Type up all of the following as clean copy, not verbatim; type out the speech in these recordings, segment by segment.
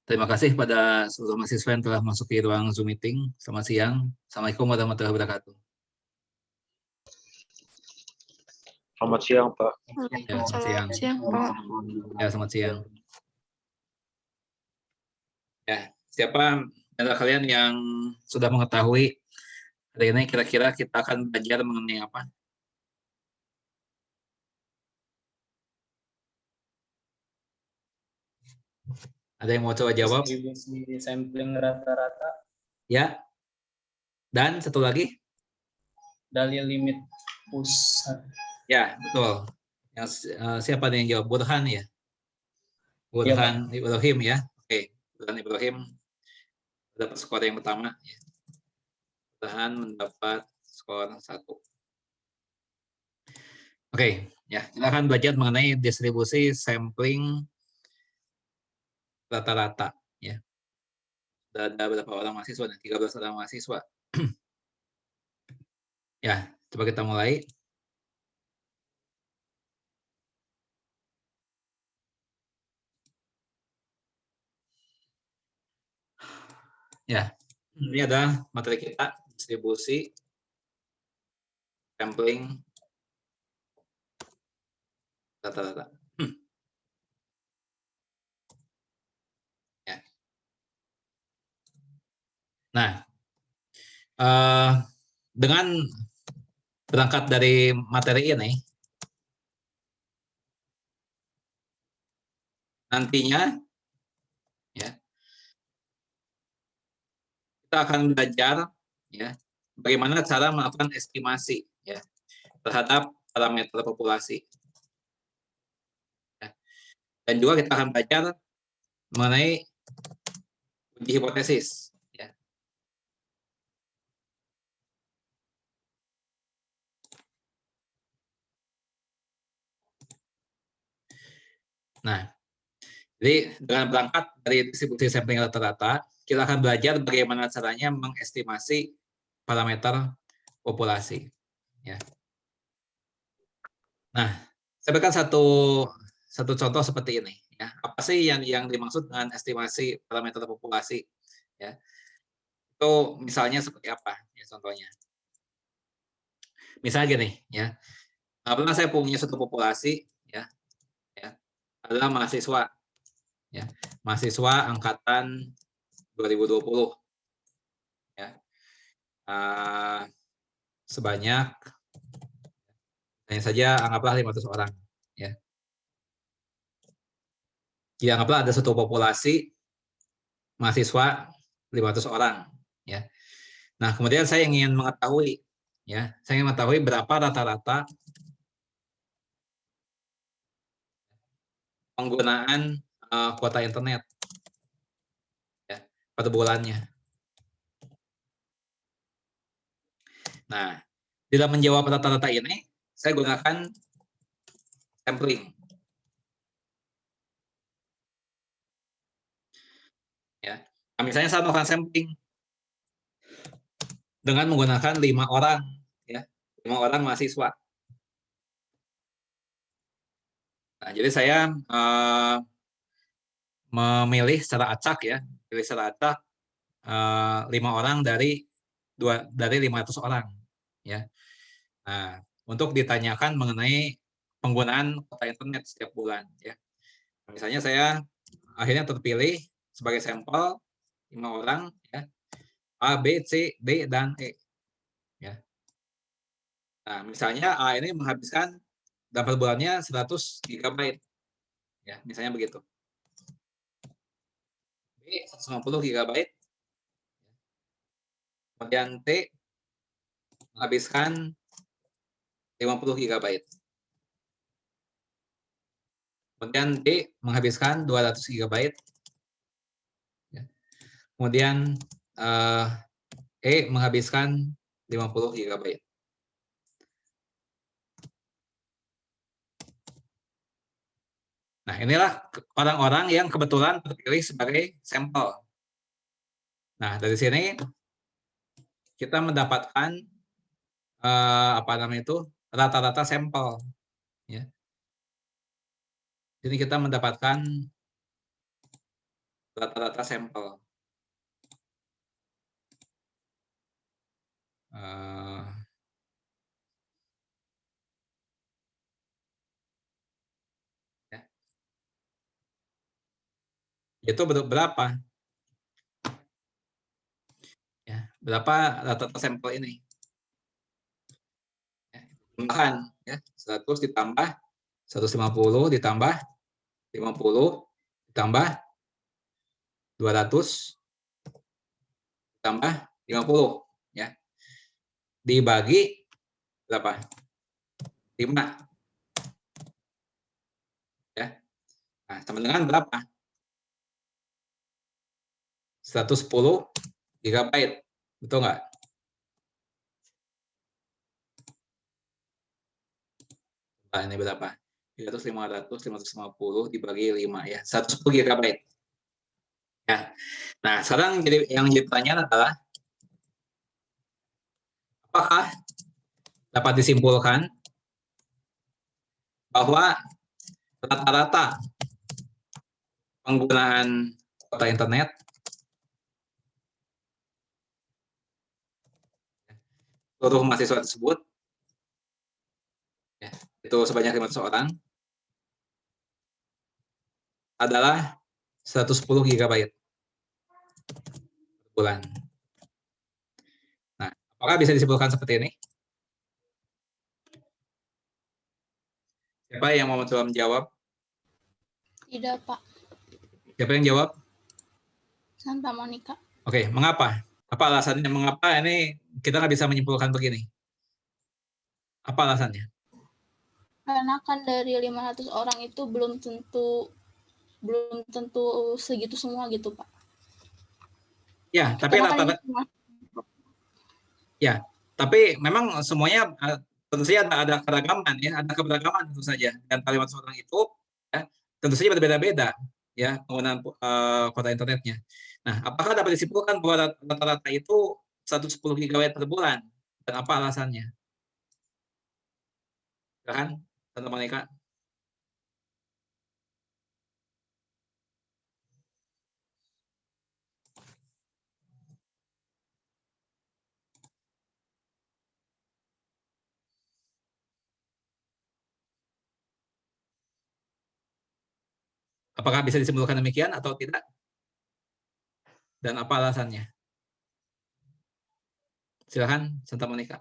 Terima kasih pada seluruh mahasiswa yang telah masuk di ruang Zoom meeting. Selamat siang. Assalamualaikum warahmatullahi wabarakatuh. Selamat siang, Pak. Ya, selamat siang. Siang, Pak. Ya, selamat siang. Ya, siapa antara kalian yang sudah mengetahui hari ini kira-kira kita akan belajar mengenai apa? Ada yang mau coba jawab? Distribusi sampling rata-rata. Ya. Dan satu lagi? Dalil limit pusat. Ya, betul. Yang siapa nih yang jawab? Burhan ya? Burhan ya, Ibrahim ya. Oke, Burhan Ibrahim dapat skor yang pertama. Ya. Burhan mendapat skor 1. Oke, ya kita akan belajar mengenai distribusi sampling rata-rata. Ya, ada berapa orang mahasiswa? 13 orang mahasiswa. Ya, coba kita mulai. Ya, ini ada materi kita, distribusi sampling rata-rata. Ya. Nah, dengan berangkat dari materi ini, nantinya ya kita akan belajar ya bagaimana cara melakukan estimasi ya terhadap parameter populasi. Ya. Dan juga kita akan belajar mengenai uji hipotesis. Ya. Nah, jadi dengan berangkat dari distribusi sampling rata-rata, kita akan belajar bagaimana caranya mengestimasi parameter populasi. Ya. Nah, saya berikan satu contoh seperti ini. Ya. Apa sih yang dimaksud dengan estimasi parameter populasi? Ya. Itu misalnya seperti apa? Ya, contohnya. Misalnya gini, ya. Pernah saya punya satu populasi, ya adalah mahasiswa. Ya, mahasiswa angkatan 2020. Ya. Sebanyak hanya saja anggaplah 500 orang. Ya. Jadi anggaplah ada satu populasi mahasiswa 500 orang. Ya. Nah, kemudian saya ingin mengetahui, ya, saya ingin mengetahui berapa rata-rata penggunaan kuota internet ya, pada bulannya. Nah, dalam menjawab rata-rata ini, saya gunakan sampling. Ya, nah, misalnya saya melakukan sampling dengan menggunakan 5 orang, ya, 5 orang mahasiswa. Nah, jadi saya memilih secara acak ya, pilih secara acak 5 orang dari 500 orang, ya. Nah, untuk ditanyakan mengenai penggunaan kuota internet setiap bulan, ya. Misalnya saya akhirnya terpilih sebagai sampel 5 orang, ya, A, B, C, D, dan E. Ya. Nah, misalnya A ini menghabiskan dalam bulannya 100 GB, ya, misalnya begitu. B 150 GB, kemudian T menghabiskan 50 GB. Kemudian D menghabiskan 200 GB. Ya. Kemudian E menghabiskan 50 GB. Nah, inilah orang-orang yang kebetulan terpilih sebagai sampel. Nah, dari sini kita mendapatkan apa namanya itu rata-rata sampel. Ya. Jadi kita mendapatkan rata-rata sampel. Ya. Itu berapa? Ya, berapa rata-rata sampel ini? Ya, tambahan ya, 100 ditambah 150 ditambah 50 ditambah 200 ditambah 50 ya. Dibagi berapa? 5 ya. Nah, sama dengan berapa? 110 GB. Betul nggak? Nah, ini berapa? 300, 500, 550 dibagi 5 ya. 110 GB. Ya. Nah, sekarang yang jadi pertanyaan adalah apakah dapat disimpulkan bahwa rata-rata penggunaan kuota internet seluruh mahasiswa tersebut ya, itu sebanyak 500 orang adalah 110 GB per bulan. Nah, apakah bisa disimpulkan seperti ini? Siapa yang mau mencoba menjawab? Tidak, Pak. Siapa yang jawab? Santa Monica. Oke, mengapa? Apa alasannya? Mengapa ini kita nggak bisa menyimpulkan begini? Apa alasannya? Karena kan dari 500 orang itu belum tentu segitu semua gitu, Pak. Ya, tapi rata-rata ya, tapi memang semuanya tentu saja ada keragaman ya, ada keberagaman tentu saja. Dan 500 orang itu ya, tentu saja berbeda-beda ya penggunaan kuota internetnya. Nah, apakah dapat disimpulkan bahwa rata-rata itu 110 GB per bulan? Dan apa alasannya? Silakan, Tante Monica. Apakah bisa disimpulkan demikian atau tidak? Dan apa alasannya? Silakan, Santa Monica.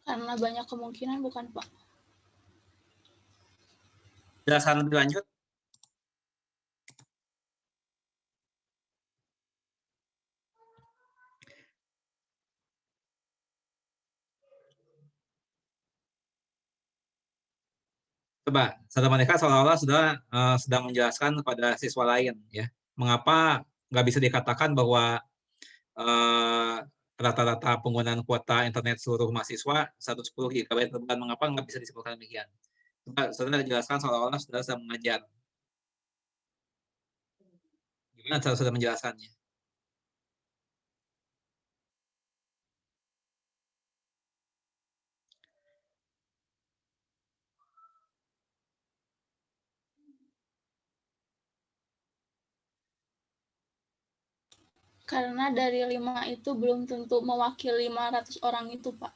Karena banyak kemungkinan, bukan, Pak? Jelaskan lebih lanjut. Coba, Santa Monica seolah-olah sudah sedang menjelaskan kepada siswa lain, ya, mengapa nggak bisa dikatakan bahwa rata-rata penggunaan kuota internet seluruh mahasiswa 110 GB per bulan, mengapa nggak bisa disebutkan demikian? Coba, saudara jelaskan seolah-olah saudara sedang mengajar. Gimana cara saudara menjelaskannya? Karena dari 5 itu belum tentu mewakili 500 orang itu, Pak.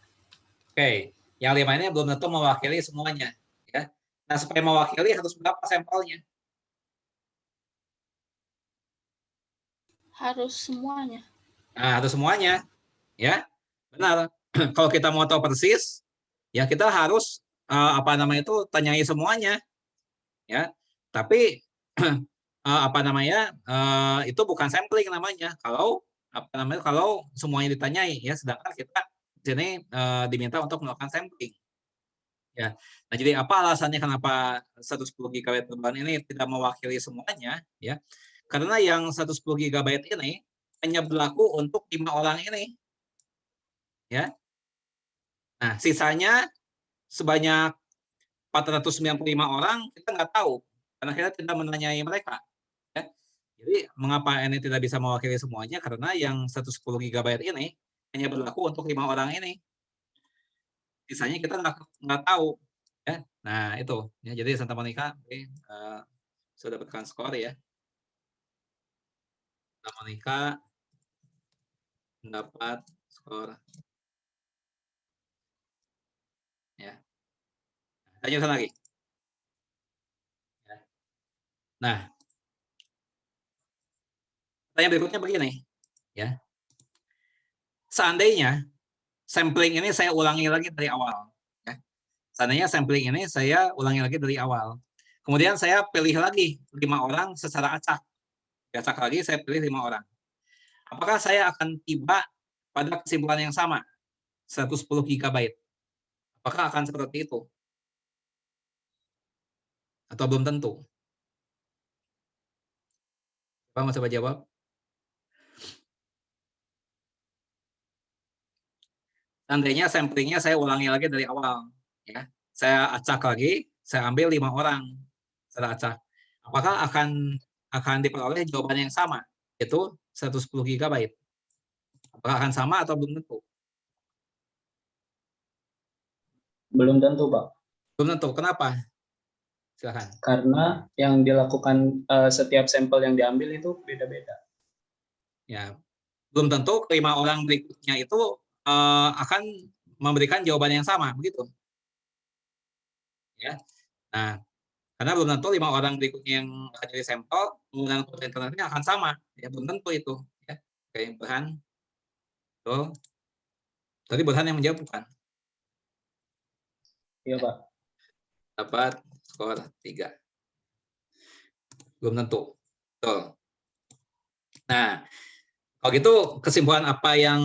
Oke, yang 5 ini belum tentu mewakili semuanya, ya. Nah, supaya mewakili harus berapa sampelnya? Harus semuanya. Nah, harus semuanya, ya. Benar. Kalau kita mau tahu persis, ya kita harus apa namanya itu tanyai semuanya, ya. Tapi apa namanya itu bukan sampling namanya. Kalau apa namanya kalau semuanya ditanyai, ya. Sedangkan kita di sini diminta untuk melakukan sampling. Ya. Nah, jadi apa alasannya kenapa 110 GB per bulan ini tidak mewakili semuanya, ya? Karena yang 110 GB ini hanya berlaku untuk 5 orang ini, ya. Nah, sisanya sebanyak 495 orang kita nggak tahu karena kita tidak menanyai mereka. Ya. Jadi mengapa ini tidak bisa mewakili semuanya? Karena yang 110 GB ini hanya berlaku untuk 5 orang ini. Sisanya kita nggak tahu. Ya. Nah itu. Ya, jadi Santa Monica sudah dapatkan skor ya. Santa Monica mendapat skor. Ya. Lanjutkan lagi. Ya. Nah, pertanyaan berikutnya begini, ya. Seandainya sampling ini saya ulangi lagi dari awal, ya. Seandainya sampling ini saya ulangi lagi dari awal. Kemudian saya pilih lagi 5 orang secara acak. Acak lagi saya pilih 5 orang. Apakah saya akan tiba pada kesimpulan yang sama, 110 GB? Apakah akan seperti itu? Atau belum tentu? Pak mau coba jawab? Seandainya samplingnya saya ulangi lagi dari awal, ya. Saya acak lagi, saya ambil 5 orang secara acak. Apakah akan diperoleh jawaban yang sama, yaitu 110 GB? Apakah akan sama atau belum tentu? Belum tentu, Pak. Belum tentu. Kenapa? Silakan. Karena yang dilakukan setiap sampel yang diambil itu beda-beda. Ya, belum tentu kelima orang berikutnya itu akan memberikan jawaban yang sama, begitu. Ya. Nah, karena belum tentu 5 orang berikutnya yang akan jadi sampel penggunaan kuota internetnya akan sama, ya belum tentu itu. Ya. Oke, Burhan. Betul. Tadi Burhan yang menjawab bukan? Iya, Pak. Dapat skor 3. Belum tentu. Betul. Nah, kalau gitu kesimpulan apa yang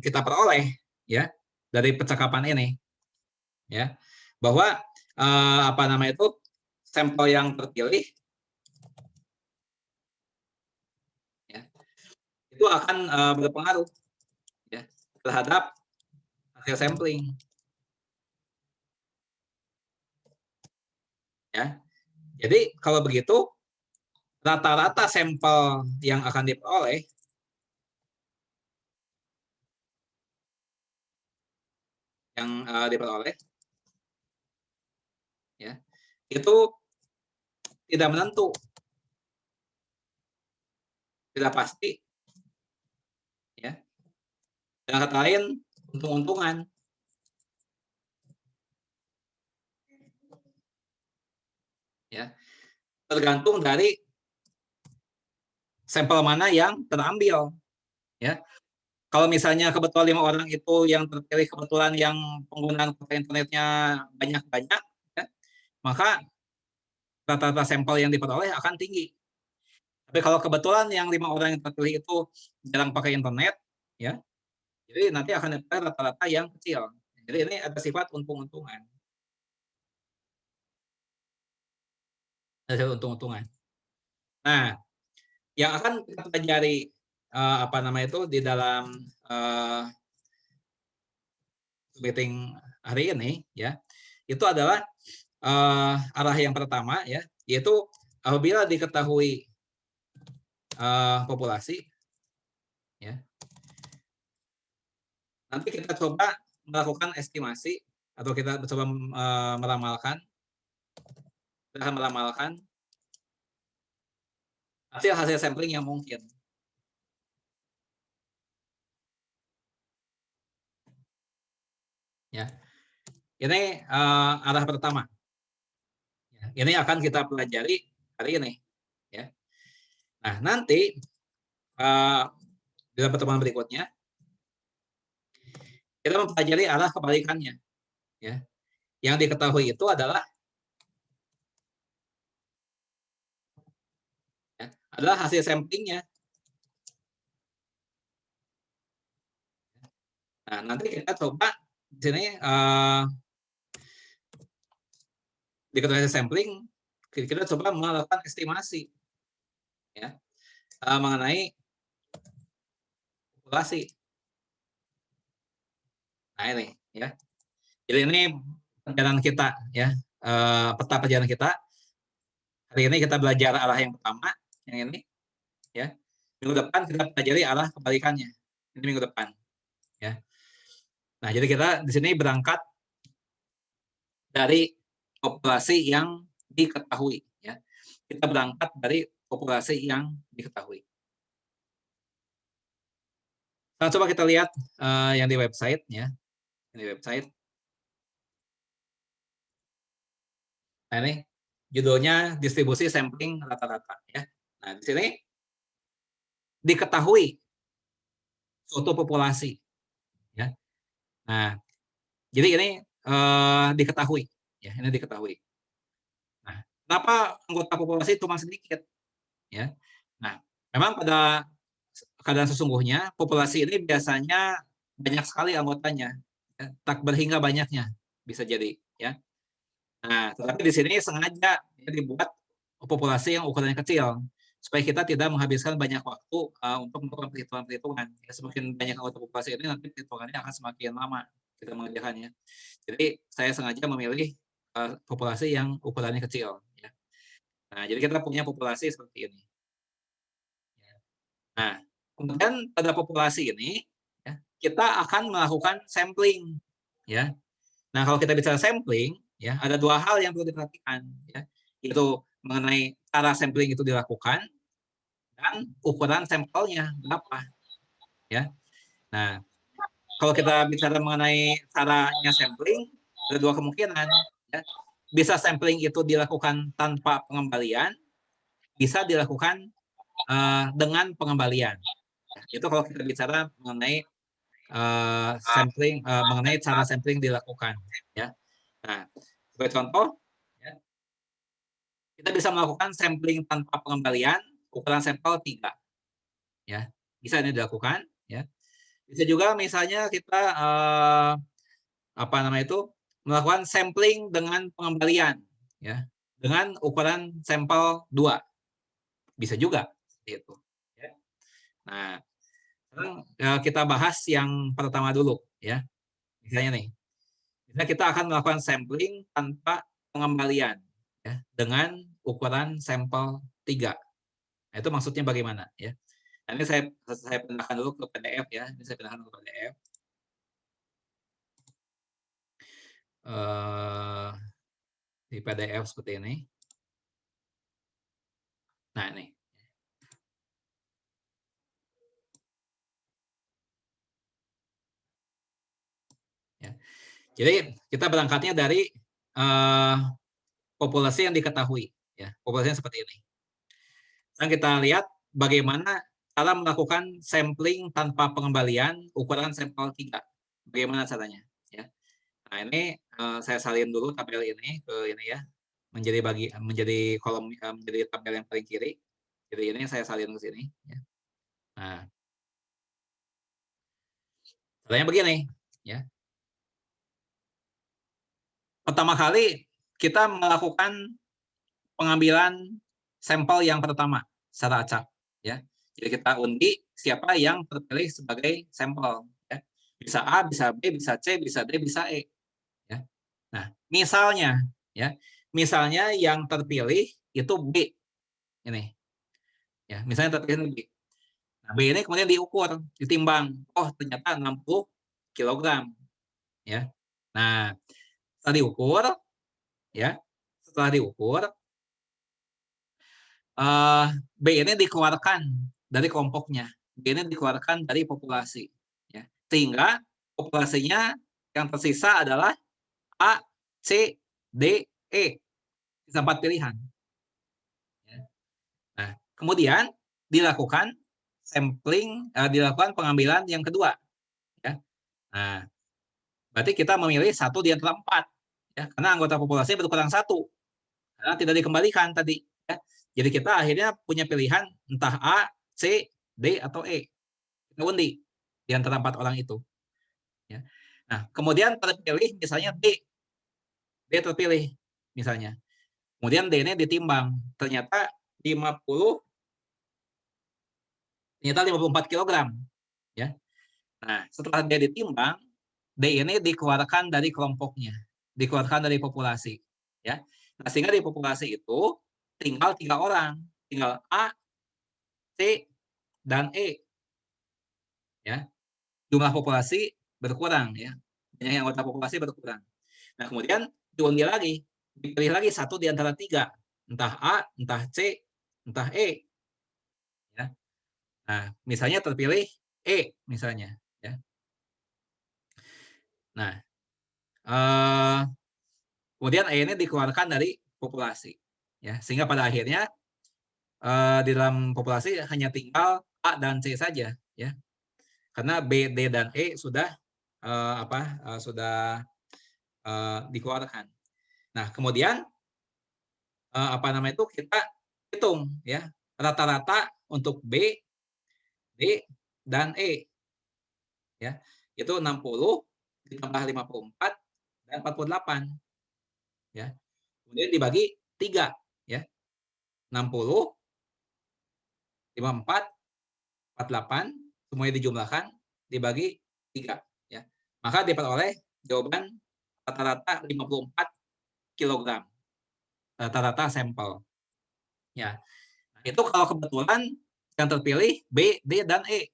kita peroleh ya dari percakapan ini, ya, bahwa apa namanya itu sampel yang terpilih ya, itu akan berpengaruh ya terhadap hasil sampling. Ya. Jadi kalau begitu rata-rata sampel yang akan diperoleh ya itu tidak menentu, tidak pasti, ya. Dengan kata lain, untung-untungan. Ya, tergantung dari sampel mana yang terambil. Ya, kalau misalnya kebetulan 5 orang itu yang terpilih kebetulan yang penggunaan kuota internetnya banyak-banyak, ya, maka rata-rata sampel yang diperoleh akan tinggi. Tapi kalau kebetulan yang 5 orang yang terpilih itu jarang pakai internet, ya, jadi nanti akan ada rata-rata yang kecil. Jadi ini ada sifat untung-untungan. Ada sifat untung-untungan. Nah, yang akan kita pelajari apa namanya itu di dalam meeting hari ini, ya, itu adalah arah yang pertama, ya, yaitu apabila diketahui populasi, ya, nanti kita coba melakukan estimasi atau kita coba meramalkan, kita akan meramalkan hasil sampling yang mungkin. Ya, ini arah pertama. Ini akan kita pelajari hari ini. Ya. Nah, nanti dalam pertemuan berikutnya kita mempelajari arah kebalikannya. Ya. Yang diketahui itu adalah hasil samplingnya. Nah, nanti kita coba di sini diketahui hasil sampling, kita coba melakukan estimasi, ya, mengenai populasi. Nah ini, ya. Jadi ini perjalanan kita, ya, peta perjalanan kita Hari ini kita belajar arah yang pertama, yang ini, ya. Minggu depan kita pelajari arah kebalikannya. Ini minggu depan, ya. Nah, jadi kita di sini berangkat dari populasi yang diketahui, ya. Kita berangkat dari populasi yang diketahui. Nah, coba kita lihat yang di website, ya. Di website. Nah, ini judulnya distribusi sampling rata-rata, ya. Nah, di sini diketahui suatu populasi, ya. Nah, jadi ini diketahui, ya. Ini diketahui. Nah, kenapa anggota populasi cuma sedikit, ya? Nah, memang pada keadaan sesungguhnya populasi ini biasanya banyak sekali anggotanya, ya. Tak berhingga banyaknya bisa jadi, ya. Nah, tetapi di sini sengaja ya, dibuat populasi yang ukurannya kecil supaya kita tidak menghabiskan banyak waktu untuk melakukan perhitungan-perhitungan. Ya, semakin banyak anggota populasi ini nanti perhitungannya akan semakin lama kita mengerjakannya. Jadi saya sengaja memilih populasi yang ukurannya kecil. Ya. Nah, jadi kita punya populasi seperti ini. Nah, kemudian pada populasi ini ya, kita akan melakukan sampling. Ya. Nah, kalau kita bicara sampling, ya ada dua hal yang perlu diperhatikan, ya, yaitu mengenai cara sampling itu dilakukan dan ukuran sampelnya berapa, ya. Nah, kalau kita bicara mengenai caranya sampling, ada dua kemungkinan, ya. Bisa sampling itu dilakukan tanpa pengembalian, bisa dilakukan dengan pengembalian. Itu kalau kita bicara mengenai sampling, mengenai cara sampling dilakukan, ya. Nah, sebagai contoh, ya, kita bisa melakukan sampling tanpa pengembalian, ukuran sampel 3. Ya, bisa ini dilakukan. Ya. Bisa juga misalnya kita melakukan sampling dengan pengembalian, ya, dengan ukuran sampel 2. Bisa juga seperti itu. Ya. Nah, sekarang kita bahas yang pertama dulu, ya. Misalnya nih, misalnya kita akan melakukan sampling tanpa pengembalian, ya, dengan ukuran sampel 3. Nah, itu maksudnya bagaimana, ya? Nah, ini saya pindahkan dulu ke PDF, ya. Ini saya pindahkan ke PDF. Di PDF seperti ini. Nah, ini. Ya. Jadi kita berangkatnya dari populasi yang diketahui, ya. Populasinya seperti ini. Sekarang kita lihat bagaimana cara melakukan sampling tanpa pengembalian ukuran sampel 3. Bagaimana caranya, ya. Nah, ini saya salin dulu tabel ini ke ini, ya. Menjadi kolom, menjadi tabel yang paling kiri. Jadi ini saya salin ke sini, ya. Nah, caranya begini, ya. Pertama kali kita melakukan pengambilan sampel yang pertama secara acak, ya. Jadi kita undi siapa yang terpilih sebagai sampel, ya. Bisa A, bisa B, bisa C, bisa D, bisa E, ya. Nah, misalnya, ya, misalnya yang terpilih itu B ini, ya. Misalnya terpilih B. Nah, B ini kemudian diukur, ditimbang. Oh, ternyata 60 kg, ya. Nah, setelah diukur, ya, setelah diukur, B ini dikeluarkan dari kelompoknya, B ini dikeluarkan dari populasi, ya. Sehingga populasinya yang tersisa adalah A, C, D, E, sisa 4 pilihan. Ya. Nah, kemudian dilakukan sampling, dilakukan pengambilan yang kedua, ya. Nah, berarti kita memilih 1 di antara 4, ya, karena anggota populasi berkurang 1, karena tidak dikembalikan tadi, ya. Jadi kita akhirnya punya pilihan entah A, C, D, atau E. Kita undi di antara 4 orang itu. Ya. Nah, kemudian terpilih misalnya D. D terpilih misalnya. Kemudian D ini ditimbang. Ternyata 54 kg. Ya. Nah, setelah D ditimbang, D ini dikeluarkan dari kelompoknya, dikeluarkan dari populasi. Ya. Nah, sehingga di populasi itu tinggal 3 orang, tinggal A, C, dan E. Ya, jumlah populasi berkurang ya, yang anggota populasi berkurang. Nah kemudian diundi lagi, dipilih lagi satu di antara 3, entah A, entah C, entah E. Ya. Nah misalnya terpilih E misalnya. Ya. Nah kemudian E ini dikeluarkan dari populasi, ya sehingga pada akhirnya di dalam populasi hanya tinggal A dan C saja, ya karena B, D, dan E sudah sudah dikeluarkan. Nah kemudian itu kita hitung ya rata-rata untuk B, D, dan E, ya itu 60 ditambah 54 dan 48, ya kemudian dibagi 3 ya 60 54 48 semuanya dijumlahkan dibagi 3 ya maka diperoleh jawaban rata-rata 54 kg rata-rata sampel ya. Nah, itu kalau kebetulan yang terpilih B, D, dan E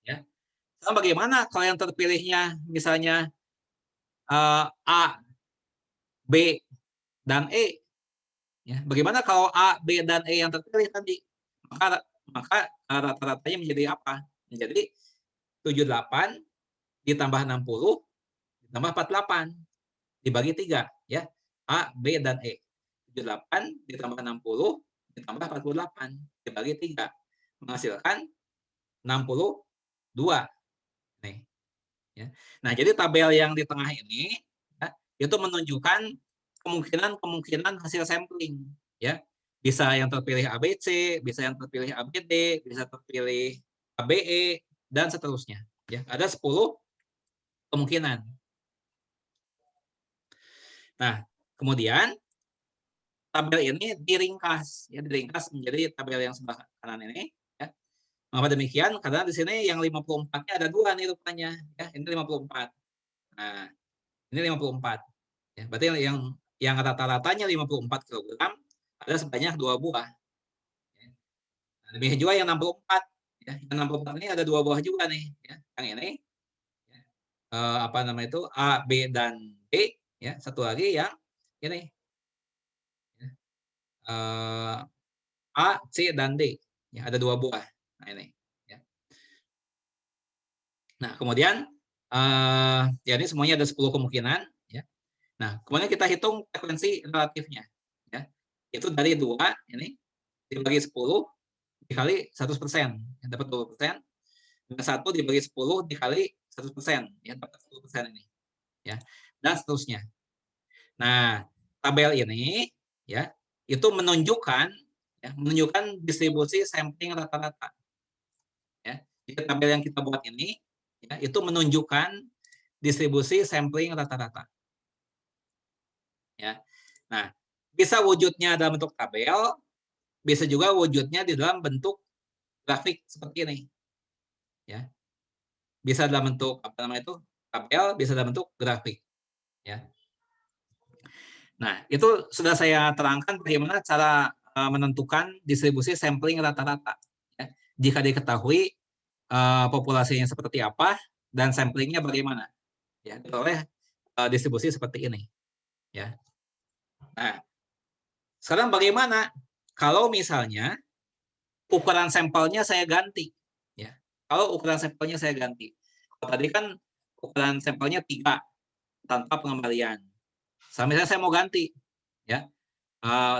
ya. Nah, bagaimana kalau yang terpilihnya misalnya A, B, dan E ya bagaimana kalau A, B, dan E yang terpilih tadi maka rata-ratanya menjadi apa? Menjadi 78 ditambah 60 ditambah 48 dibagi 3 ya. A, B, dan E. 78 ditambah 60 ditambah 48 dibagi 3 menghasilkan 62 nih ya. Nah, jadi tabel yang di tengah ini ya, itu menunjukkan kemungkinan hasil sampling ya. Bisa yang terpilih ABC, bisa yang terpilih ABD, bisa terpilih ABE dan seterusnya ya. Ada 10 kemungkinan. Nah, kemudian tabel ini diringkas menjadi tabel yang sebelah kanan ini ya. Mengapa demikian? Karena di sini yang 54-nya ada 2 nih rupanya ya. Ini 54. Nah, ini 54. Ya, berarti yang rata-ratanya 54 kg ada sebanyak 2 buah. Ya. Nah, demikian juga yang 64 ya. Yang 64 ini ada 2 buah juga nih ya. Yang ini ya. A, B, dan B ya. Satu lagi yang ini A, C, dan D. Ya, ada 2 buah. Nah, ini. Ya. Nah, kemudian jadi semuanya ada 10 kemungkinan. Ya. Nah, kemudian kita hitung frekuensi relatifnya. Ya. Itu dari 2, ini, dibagi 10, dikali 100%. Ya, dapat 20%. Dan 1 dibagi 10, dikali 100%. Ya, dapat 10% ini. Ya. Dan seterusnya. Nah, tabel ini, ya, itu menunjukkan distribusi sampling rata-rata. Ya. Jadi tabel yang kita buat ini ya, itu menunjukkan distribusi sampling rata-rata. Ya. Nah, bisa wujudnya dalam bentuk tabel, bisa juga wujudnya di dalam bentuk grafik seperti ini. Ya. Bisa dalam bentuk tabel, bisa dalam bentuk grafik. Ya. Nah, itu sudah saya terangkan bagaimana cara menentukan distribusi sampling rata-rata. Ya. Jika diketahui populasinya seperti apa dan samplingnya bagaimana, ya oleh distribusi seperti ini. Ya. Nah, sekarang bagaimana kalau misalnya ukuran sampelnya saya ganti? Ya. Kalau ukuran sampelnya saya ganti, kalau tadi kan ukuran sampelnya 3 tanpa pengembalian. Misalnya saya mau ganti, ya.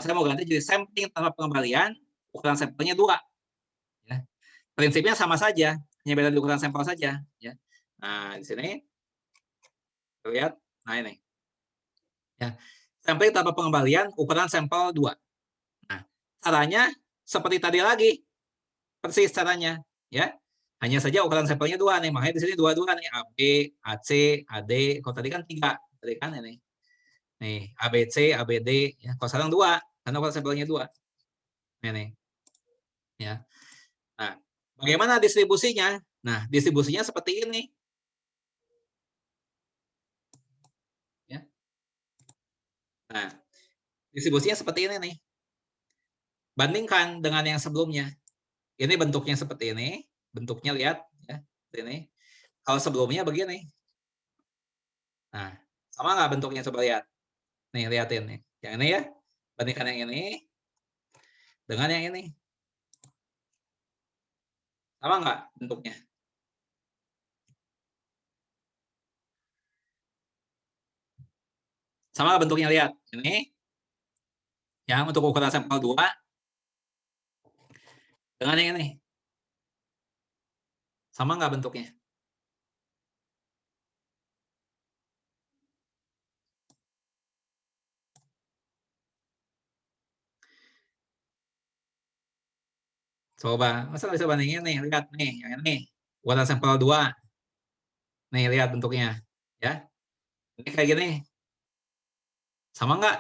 Saya mau ganti jadi sampling tanpa pengembalian, ukuran sampelnya 2. Ya. Prinsipnya sama saja, hanya beda di ukuran sampel saja. Ya. Nah, di sini lihat, nah ini. Ya. Sampling tanpa pengembalian, ukuran sampel 2. Nah, caranya seperti tadi lagi, persis caranya. Ya. Hanya saja ukuran sampelnya 2 nih, makanya di sini 2 nih, AB, AC, AD. Kalau tadi kan 3, tadi kan ini. Nih, ABC, ABD, ya. Kalau sekarang 2, karena ukuran sampelnya 2. Ini. Ya. Nah, bagaimana distribusinya? Nah, distribusinya seperti ini. Ya. Nah, distribusinya seperti ini nih. bandingkan dengan yang sebelumnya. Ini bentuknya seperti ini, bentuknya lihat ya, seperti ini. Kalau sebelumnya begini. Nah, sama nggak bentuknya, coba lihat. Nih, lihatin nih. Yang ini ya, bandingkan yang ini dengan yang ini. Sama nggak bentuknya? Sama nggak bentuknya, lihat. Ini yang untuk ukuran sampel 2 dengan yang ini. Sama nggak bentuknya? Coba, masa bisa bandingin nih, lihat nih, yang ini. Ukuran sampel 2. Nih, lihat bentuknya. Ya. Ini kayak gini. Sama nggak?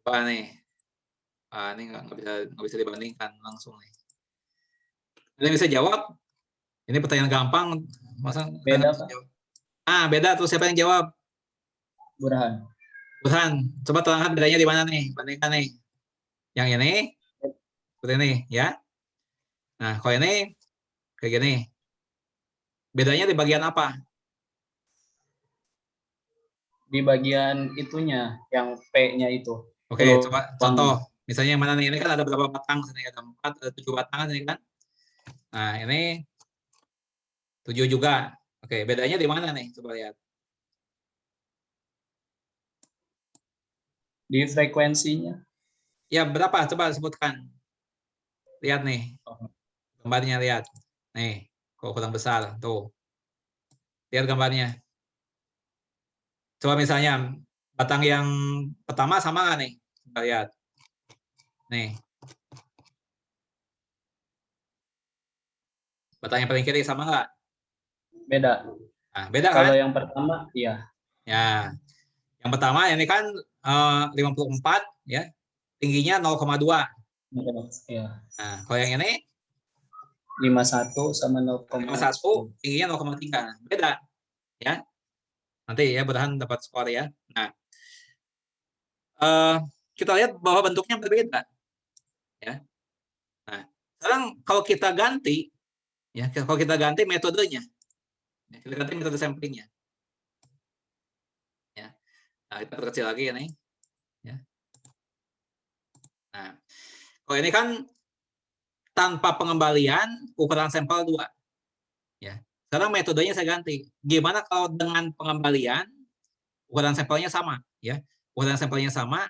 Coba nih. Ini nggak bisa dibandingkan langsung nih. Ada yang bisa jawab? Ini pertanyaan gampang. Masa Beda, Pak. beda tuh. Siapa yang jawab? Burhan. Burhan, coba terangkan bedanya di mana nih? Bandingkan nih. Yang ini, seperti ini, ya. Nah, kalau ini, kayak gini. Bedanya di bagian apa? Di bagian itunya, yang P-nya itu. Oke, coba Peluang. contoh. Misalnya yang mana nih? Ini kan ada berapa batang? Sini ada 4, ada 7 batang ini kan. Nah, ini 7 juga. Oke, bedanya di mana nih? Coba lihat. Di frekuensinya. Ya, berapa? Coba sebutkan. Lihat nih. Gambarnya, lihat. Nih, kalau kurang besar. Tuh. Lihat gambarnya. Coba misalnya, batang yang pertama sama nggak nih? Coba lihat. Nih. Batang yang paling kiri sama nggak? Beda. Nah, beda kan? Kalau yang pertama, iya. Ya. Yang pertama ini kan 54 ya. Tingginya 0,2. Ya. Nah, kalau yang ini 51 sama 0,1, tingginya 0,3. Beda. Ya. Nanti ya Burhan dapat skor ya. Nah, kita lihat bahwa bentuknya berbeda. Ya. Nah, sekarang kalau kita ganti ya, kalau kita ganti metodenya. Ya, kita ganti metode samplingnya. Ya. Nah, kita perkecil lagi ya nih. Ya. Nah, kalau ini kan tanpa pengembalian ukuran sampel 2. Ya. Sekarang metodenya saya ganti. Gimana kalau dengan pengembalian ukuran sampelnya sama, ya. Ukuran sampelnya sama,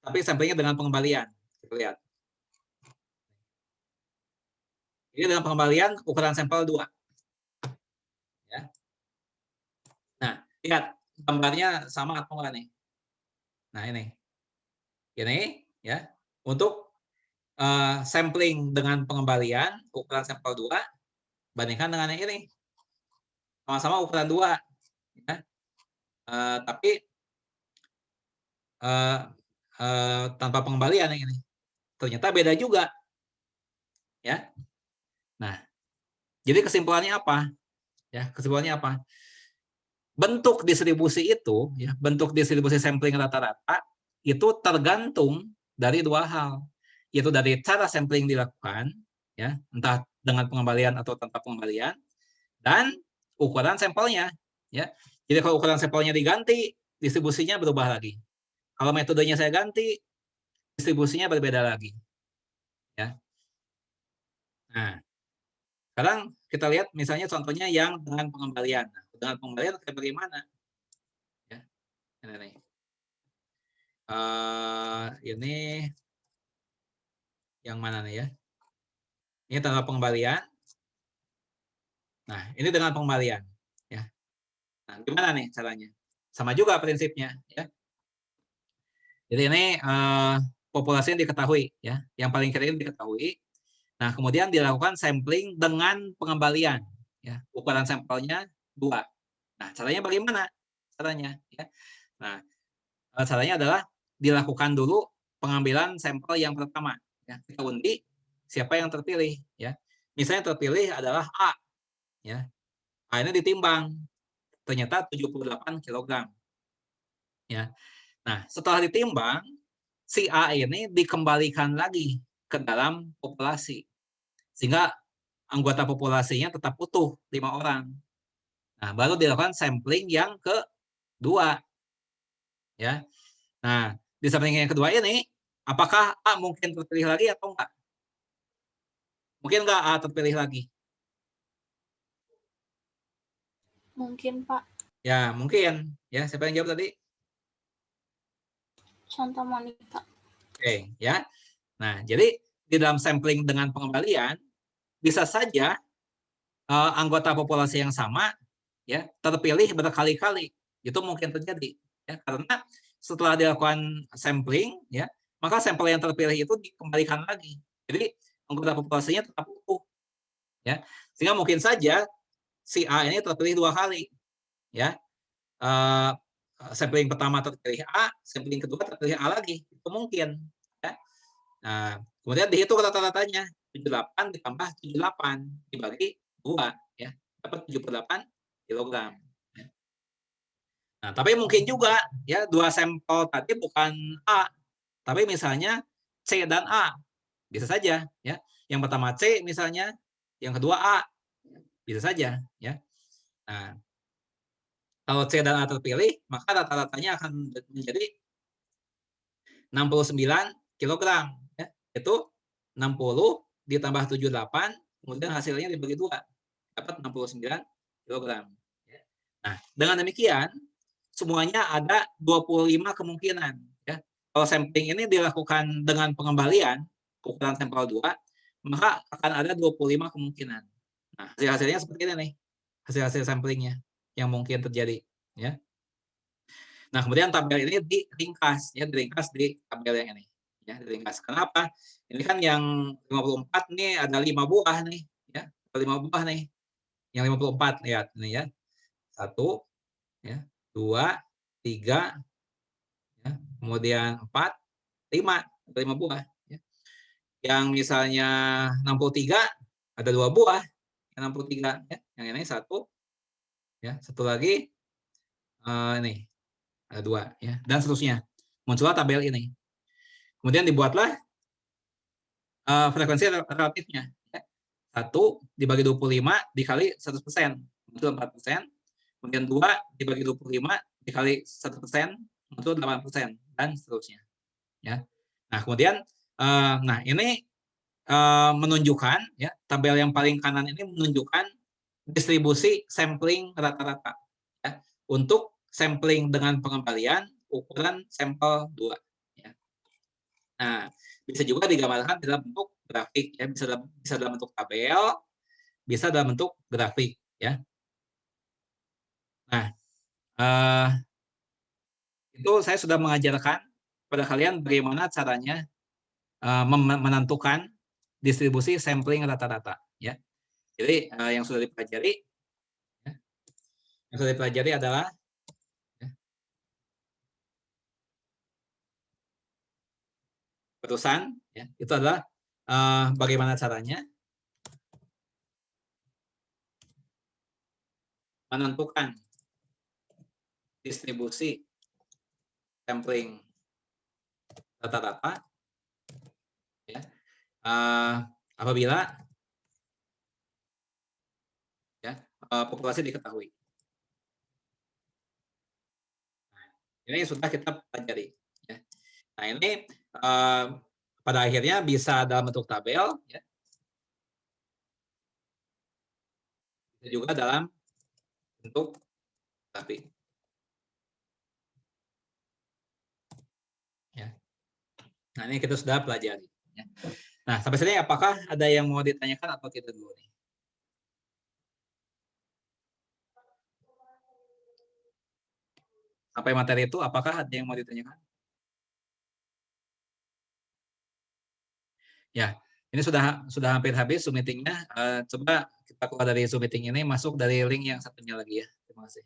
tapi sampelnya dengan pengembalian. Kita lihat. Ini dengan pengembalian ukuran sampel 2. Ya. Nah, lihat gambarnya sama atau enggak nih? Nah, ini. Ini ya. Untuk sampling dengan pengembalian ukuran sampel 2 bandingkan dengan yang ini. Sama-sama ukuran 2, ya. Tapi tanpa pengembalian yang ini. Ternyata beda juga. Ya. Nah, jadi kesimpulannya apa? Ya, kesimpulannya apa? Bentuk distribusi itu, ya, bentuk distribusi sampling rata-rata itu tergantung dari 2 hal. Yaitu dari cara sampling dilakukan, ya, entah dengan pengembalian atau tanpa pengembalian, dan ukuran sampelnya, ya. Jadi kalau ukuran sampelnya diganti, distribusinya berubah lagi. Kalau metodenya saya ganti, distribusinya berbeda lagi. Ya. Nah, sekarang kita lihat misalnya contohnya yang dengan pengembalian. Nah, dengan pengembalian kayak bagaimana? Ya, ini nih. Ini yang mana nih ya? Ini tanpa pengembalian. Nah, ini dengan pengembalian. Ya. Nah, gimana nih caranya? Sama juga prinsipnya. Ya. Jadi ini populasi yang diketahui. Ya. Yang paling kiri diketahui. Nah, kemudian dilakukan sampling dengan pengembalian. Ya. Ukuran sampelnya 2. Nah, caranya bagaimana? Caranya. Ya. Nah, caranya adalah dilakukan dulu pengambilan sampel yang pertama. Ya. Kita undi siapa yang terpilih. Ya. Misalnya terpilih adalah A. Ya. A ini ditimbang. Ternyata 78 kg. Ya. Nah, setelah ditimbang, si A ini dikembalikan lagi ke dalam populasi. Sehingga anggota populasinya tetap utuh 5 orang. Nah, baru dilakukan sampling yang kedua. Ya. Nah, di sampling yang kedua ini, apakah A mungkin terpilih lagi atau enggak? Mungkin enggak A terpilih lagi? Mungkin, Pak. Ya, mungkin. Ya, siapa yang jawab tadi? Santa Monica. Oke, ya. Nah, jadi di dalam sampling dengan pengembalian, bisa saja anggota populasi yang sama ya terpilih berkali-kali. Itu mungkin terjadi. Ya, karena setelah dilakukan sampling, ya, maka sampel yang terpilih itu dikembalikan lagi. Jadi anggota populasinya tetap utuh. Ya, sehingga mungkin saja si A ini terpilih 2 kali. Ya, sampling pertama terpilih A, sampling kedua terpilih A lagi. Itu mungkin. Ya. Nah, kemudian dihitung rata-ratanya. 78 ditambah 78 dibagi 2. Ya, dapat 78 kilogram. Ya. Nah, tapi mungkin juga ya 2 sampel tadi bukan A, tapi misalnya C dan A. Bisa saja. Ya. Yang pertama C misalnya, yang kedua A. Bisa saja. Ya. Nah, kalau C dan A terpilih, maka rata-ratanya akan menjadi 69 kilogram. Ya. Itu 60 ditambah 78, kemudian hasilnya dibagi 2. Dapat 69 kilogram. Ya. Nah, dengan demikian, semuanya ada 25 kemungkinan. Ya. Kalau sampling ini dilakukan dengan pengembalian, ukuran sampel 2, maka akan ada 25 kemungkinan. Nah, hasil-hasilnya seperti ini nih. Hasil-hasil samplingnya yang mungkin terjadi. Ya. Nah, kemudian tabel ini diringkas, ya, diringkas di tabel yang ini. Ya, diringkas. Kenapa? Ini kan yang 54 nih ada 5 buah nih, ya. Ada 5 buah nih. Yang 54 lihat ini ya. 1 ya, 2, 3 ya, kemudian 4, 5, ada 5 buah, ya. Yang misalnya 63 ada 2 buah, yang 63 ya. Yang ini 1 ya, 1 lagi ini ada 2 ya, dan seterusnya. Muncullah tabel ini. Kemudian dibuatlah frekuensi relatifnya. 1 dibagi 25 dikali 100%, itu 4%. Kemudian 2 dibagi 25 dikali 1%, itu 8%, dan seterusnya. Ya. Nah, kemudian, nah ini menunjukkan, ya, tabel yang paling kanan ini menunjukkan distribusi sampling rata-rata. Ya, untuk sampling dengan pengembalian ukuran sampel 2. Ya. Nah, bisa juga digambarkan dalam bentuk grafik, ya, bisa dalam bentuk tabel, bisa dalam bentuk grafik, ya. Nah, itu saya sudah mengajarkan kepada kalian bagaimana caranya menentukan distribusi sampling rata-rata, ya. Jadi yang sudah dipelajari, ya, yang sudah dipelajari adalah ya, barusan, ya, itu adalah bagaimana caranya menentukan distribusi sampling rata-rata, ya, apabila ya, populasi diketahui. Ini sudah kita pelajari. Ya. Nah, ini pada akhirnya bisa dalam bentuk tabel, ya, bisa juga dalam bentuk grafik. Ya. Nah, ini kita sudah pelajari. Ya. Nah, sampai sini apakah ada yang mau ditanyakan atau tidak dulu nih? Sampai materi itu apakah ada yang mau ditanyakan? Ya, ini sudah hampir habis Zoom meeting-nya. Coba kita keluar dari Zoom meeting ini, masuk dari link yang satunya lagi ya. Terima kasih.